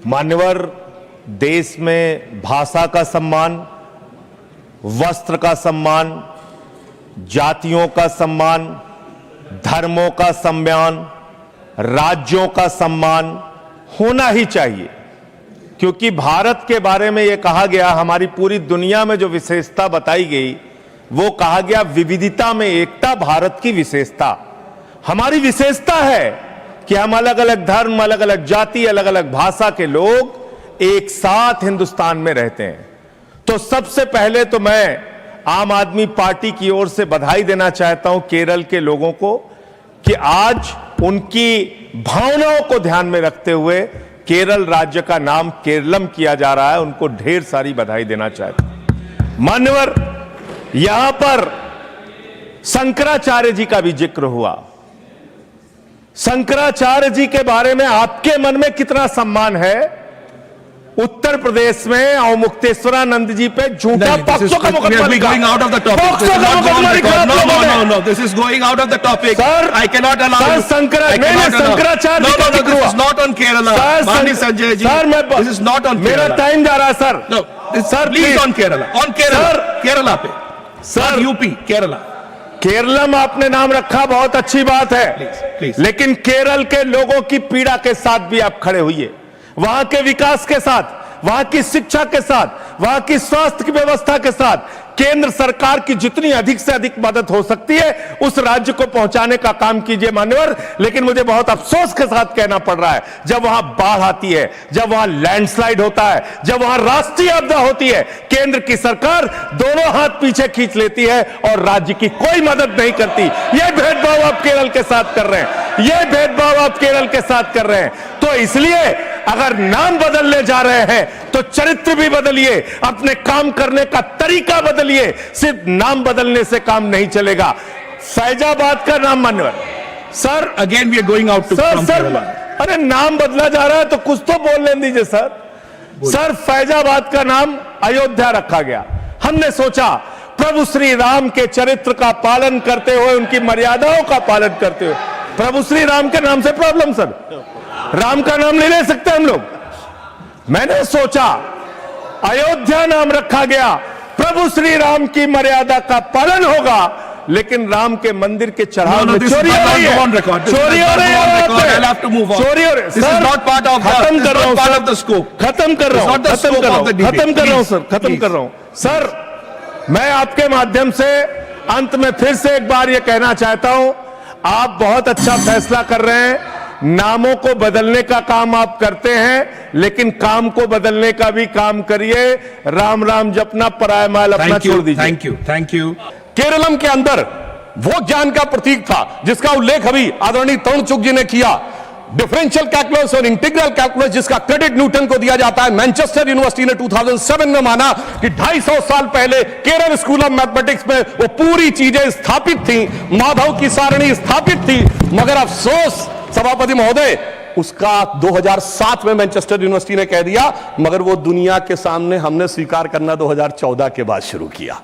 मान्यवर, देश में भाषा का सम्मान, वस्त्र का सम्मान, जातियों का सम्मान, धर्मों का सम्मान, राज्यों का सम्मान होना ही चाहिए, क्योंकि भारत के बारे में यह कहा गया, हमारी पूरी दुनिया में जो विशेषता बताई गई वो कहा गया विविधता में एकता भारत की विशेषता। हमारी विशेषता है कि हम अलग अलग धर्म, अलग अलग जाति, अलग अलग भाषा के लोग एक साथ हिंदुस्तान में रहते हैं। तो सबसे पहले तो मैं आम आदमी पार्टी की ओर से बधाई देना चाहता हूं केरल के लोगों को कि आज उनकी भावनाओं को ध्यान में रखते हुए केरल राज्य का नाम केरलम किया जा रहा है। उनको ढेर सारी बधाई देना चाहता हूं। मान्यवर, यहां पर शंकराचार्य जी का भी जिक्र हुआ। शंकराचार्य जी के बारे में आपके मन में कितना सम्मान है? उत्तर प्रदेश में अवमुक्तेश्वरानंद जी पे झूठा पॉक्सो का मुकदमा लिखा। This is going out of the topic. Sir, I cannot allow. Sir, Shankaracharya ji का जिक्र हुआ। This is not on Kerala. माननीय Sanjay ji, this is not on Kerala. मेरा टाइम जा रहा है sir. No, sir, please on Kerala. On Kerala. Kerala पे। Sir, UP, Kerala. Keralam आपने नाम रखा, बहुत अच्छी बात है। Please. लेकिन केरल के लोगों की पीड़ा के साथ भी आप खड़े हुए, वहां के विकास के साथ, वहां की शिक्षा के साथ, वहां की स्वास्थ्य की व्यवस्था के साथ केंद्र सरकार की जितनी अधिक से अधिक मदद हो सकती है उस राज्य को पहुंचाने का काम कीजिए मान्यवर। लेकिन मुझे बहुत अफसोस के साथ कहना पड़ रहा है, जब वहां बाढ़ आती है, जब वहां लैंडस्लाइड होता है, जब वहां राष्ट्रीय आपदा होती है, केंद्र की सरकार दोनों हाथ पीछे खींच लेती है और राज्य की कोई मदद नहीं करती। यह भेदभाव आप केरल के साथ कर रहे हैं, यह भेदभाव आप केरल के साथ कर रहे हैं। तो इसलिए अगर नाम बदलने जा रहे हैं तो चरित्र भी बदलिए, अपने काम करने का तरीका बदलिए। सिर्फ नाम बदलने से काम नहीं चलेगा। फैजाबाद का नाम मान्यवर sir, again we are going out to sir, अरे नाम बदला जा रहा है तो कुछ तो बोलने दीजिए सर। सर, फैजाबाद का नाम अयोध्या रखा गया। हमने सोचा प्रभु श्री राम के चरित्र का पालन करते हुए, उनकी मर्यादाओं का पालन करते हुए, प्रभु श्री राम के नाम से प्रॉब्लम सर, राम का नाम नहीं ले सकते हम लोग। मैंने सोचा अयोध्या नाम रखा गया, प्रभु श्री राम की मर्यादा का पालन होगा, लेकिन राम के मंदिर के चढ़ाव में चोरी हो रही है, चोरी हो रही है, चोरी हो रही है। खत्म कर रहा हूं सर, खत्म कर रहा हूं सर, खत्म कर रहा हूं सर। मैं आपके माध्यम से अंत में फिर से एक बार यह कहना चाहता हूं, आप बहुत अच्छा फैसला कर रहे हैं। नामों को बदलने का काम आप करते हैं, लेकिन काम को बदलने का भी काम करिए। राम राम जपना, पराया माल अपना छोड़ दीजिए। Thank you. केरलम के अंदर वो ज्ञान का प्रतीक था जिसका उल्लेख अभी आदरणीय तरुण चुग जी ने किया। डिफरेंशियल कैलकुलस और इंटीग्रल कैलकुलस, जिसका क्रेडिट न्यूटन को दिया जाता है। मैनचेस्टर यूनिवर्सिटी ने 2007 में माना कि 250 साल पहले केरल स्कूल ऑफ मैथमेटिक्स में वो पूरी चीजें स्थापित थी, माधव की सारणी स्थापित थी। मगर अफसोस सभापति महोदय, उसका 2007 में मैनचेस्टर यूनिवर्सिटी ने कह दिया, मगर वो दुनिया के सामने हमने स्वीकार करना 2014 के बाद शुरू किया।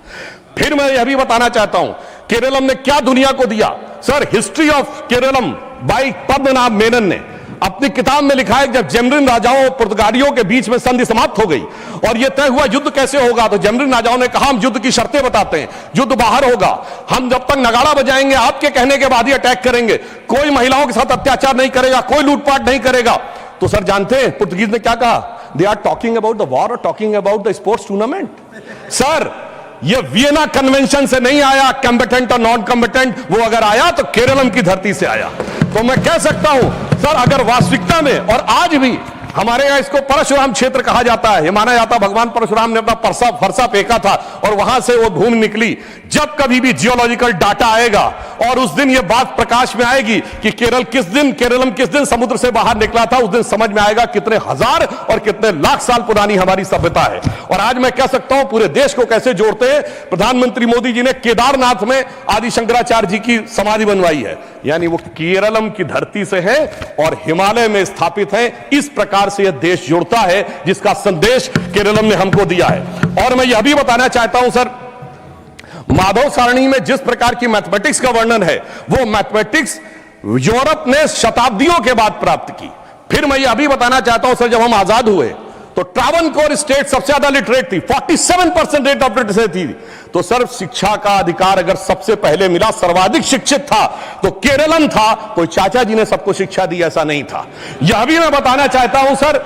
फिर मैं यह भी बताना चाहता हूं केरलम ने क्या दुनिया को दिया। Sir, history of Keralam by Padmanabha Menon ने अपनी किताब में लिखा है, जब जेमरिन राजाओं और पुर्तगालियों के बीच में संधि समाप्त हो गई और यह तय हुआ युद्ध कैसे होगा, तो जेमरिन राजाओं ने कहा हम युद्ध की शर्तें बताते हैं, युद्ध बाहर होगा, हम जब तक नगाड़ा बजाएंगे आपके कहने के बाद ही अटैक करेंगे, कोई महिलाओं के साथ अत्याचार नहीं करेगा, कोई लूटपाट नहीं करेगा। तो सर जानते हैं पुर्तगीज ने क्या कहा? They are talking about the war और talking about the sports tournament. Sir, ये वियना कन्वेंशन से नहीं आया, कॉम्बेटेंट और नॉन कॉम्बेटेंट, वो अगर आया तो केरलम की धरती से आया। तो मैं कह सकता हूं सर, अगर वास्तविकता में, और आज भी हमारे यहां इसको परशुराम क्षेत्र कहा जाता है, ये माना जाता है भगवान परशुराम ने अपना फरसा फेंका था और वहां से वो भूमि निकली। जब कभी भी जियोलॉजिकल डाटा आएगा और उस दिन ये बात प्रकाश में आएगी कि केरलम किस दिन समुद्र से बाहर निकला था, उस दिन समझ में आएगा कितने हजार और कितने लाख साल पुरानी हमारी सभ्यता है। और आज मैं कह सकता हूं पूरे देश को कैसे जोड़ते हैं। प्रधानमंत्री मोदी जी ने केदारनाथ में आदि शंकराचार्य जी की समाधि बनवाई है, यानी वो केरलम की धरती से है और हिमालय में स्थापित है। इस प्रकार से यह देश जुड़ता है, जिसका संदेश केरलम ने हमको दिया है। और मैं यह भी बताना चाहता हूं सर, माधव सारणी में जिस प्रकार की मैथमेटिक्स का वर्णन है, वो मैथमेटिक्स यूरोप ने शताब्दियों के बाद प्राप्त की। फिर मैं ये अभी बताना चाहता हूं सर, जब हम आजाद हुए तो ट्रावनकोर स्टेट सबसे ज्यादा लिटरेट थी, 47% रेट ऑफ लिटरेसी थी। तो सर शिक्षा का अधिकार अगर सबसे पहले मिला, सर्वाधिक शिक्षित था तो केरलम था। कोई चाचा जी ने सबको शिक्षा दी ऐसा नहीं था। यह भी मैं बताना चाहता हूं सर,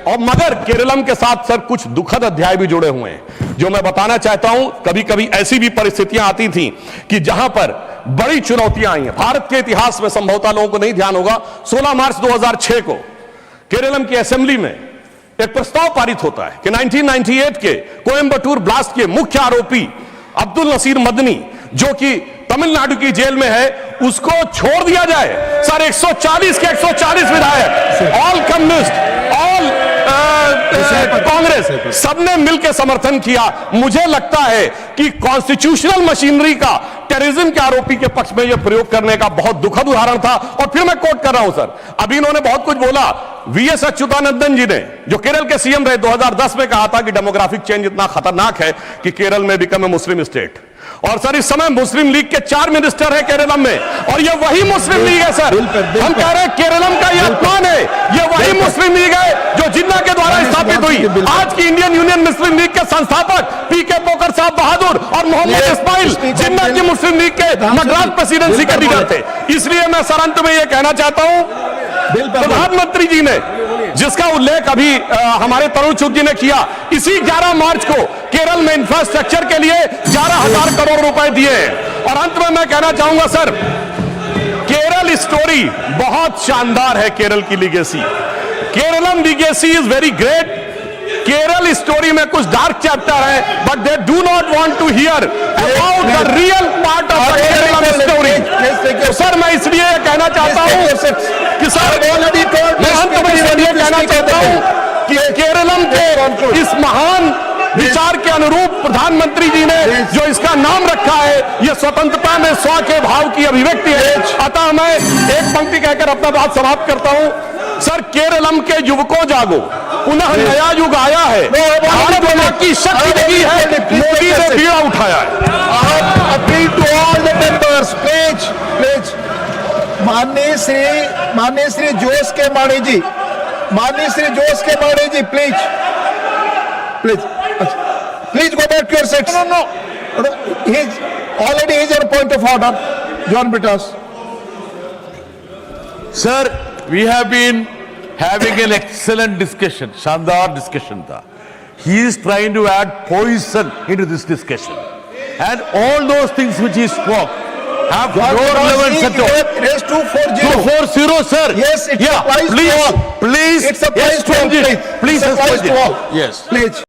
और मगर केरलम के साथ सर कुछ दुखद अध्याय भी जुड़े हुए हैं जो मैं बताना चाहता हूं। कभी कभी ऐसी भी परिस्थितियां आती थी कि जहां पर बड़ी चुनौतियां आई हैं। भारत के इतिहास में संभवतः लोगों को नहीं ध्यान होगा, 16 मार्च 2006 को केरलम की असेंबली में एक प्रस्ताव पारित होता है कि 1998 के कोयंबटूर ब्लास्ट के मुख्य आरोपी अब्दुल नसीर मदनी, जो कि तमिलनाडु की जेल में है, उसको छोड़ दिया जाए। सर 140 के 140 विधायक, ऑल कम्युनिस्ट, ऑल कांग्रेस, सबने मिलकर समर्थन किया। मुझे लगता है कि कॉन्स्टिट्यूशनल मशीनरी का टेररिज्म के आरोपी के पक्ष में यह प्रयोग करने का बहुत दुखद उदाहरण था। और फिर मैं कोट कर रहा हूं सर, अभी इन्होंने बहुत कुछ बोला। वीएस अच्युतानंदन जी ने, जो केरल के सीएम रहे, 2010 में कहा था कि डेमोग्राफिक चेंज इतना खतरनाक है कि केरल में बिकम ए मुस्लिम स्टेट। और सर इस समय मुस्लिम लीग के 4 मिनिस्टर हैं केरलम में, और ये वही मुस्लिम लीग है सर। हम कह रहे हैं केरलम का ये अपमान है, ये वही मुस्लिम लीग है जो जिन्ना के द्वारा स्थापित हुई। आज की इंडियन यूनियन मुस्लिम लीग के संस्थापक पीके पोकर साहब बहादुर और मोहम्मद इस्माइल जिन्ना की मुस्लिम लीग के मद्रास प्रेसिडेंसी के लीडर थे। इसलिए मैं सर अंत में यह कहना चाहता हूं, प्रधानमंत्री जी ने जिसका उल्लेख अभी हमारे तरुण चुग जी ने किया, इसी 11 मार्च को केरल में इंफ्रास्ट्रक्चर के लिए 11,000 करोड़ रुपए दिए हैं। और अंत में मैं कहना चाहूंगा सर, केरल स्टोरी बहुत शानदार है। केरल की legacy, Keralam legacy is very great. Kerala story में कुछ डार्क चैप्टर है, but they do not want to hear about the real part of the Kerala story. तो सर मैं इसलिए कहना चाहता हूं कि सर मैं अंत में इसलिए कहना चाहता हूं कि केरलम के इस महान विचार के अनुरूप प्रधानमंत्री जी ने जो इसका नाम रखा है, यह स्वतंत्रता में स्व के भाव की अभिव्यक्ति है। अतः मैं एक पंक्ति कहकर अपना बात समाप्त करता हूं। सर केरलम के युवकों जागो, पुनः नया युग आया है, भारत की शक्ति लगी है, मोदी ने बीड़ा उठाया है। Appeal to all the members, please please, माननीय श्री जोश के माणी जी, माननीय Shri Jose K Mani ji, please please please go back to your seats. No he is already on point of order. John Britas. Sir, we have been having an excellent discussion, शानदार discussion था. He is trying to add poison into this discussion, and all those things which he spoke have no relevance at all. Raise 240. 240, sir. Yes, it Yeah, applies to all. please, It applies to all. please It applies to all. yes. Please.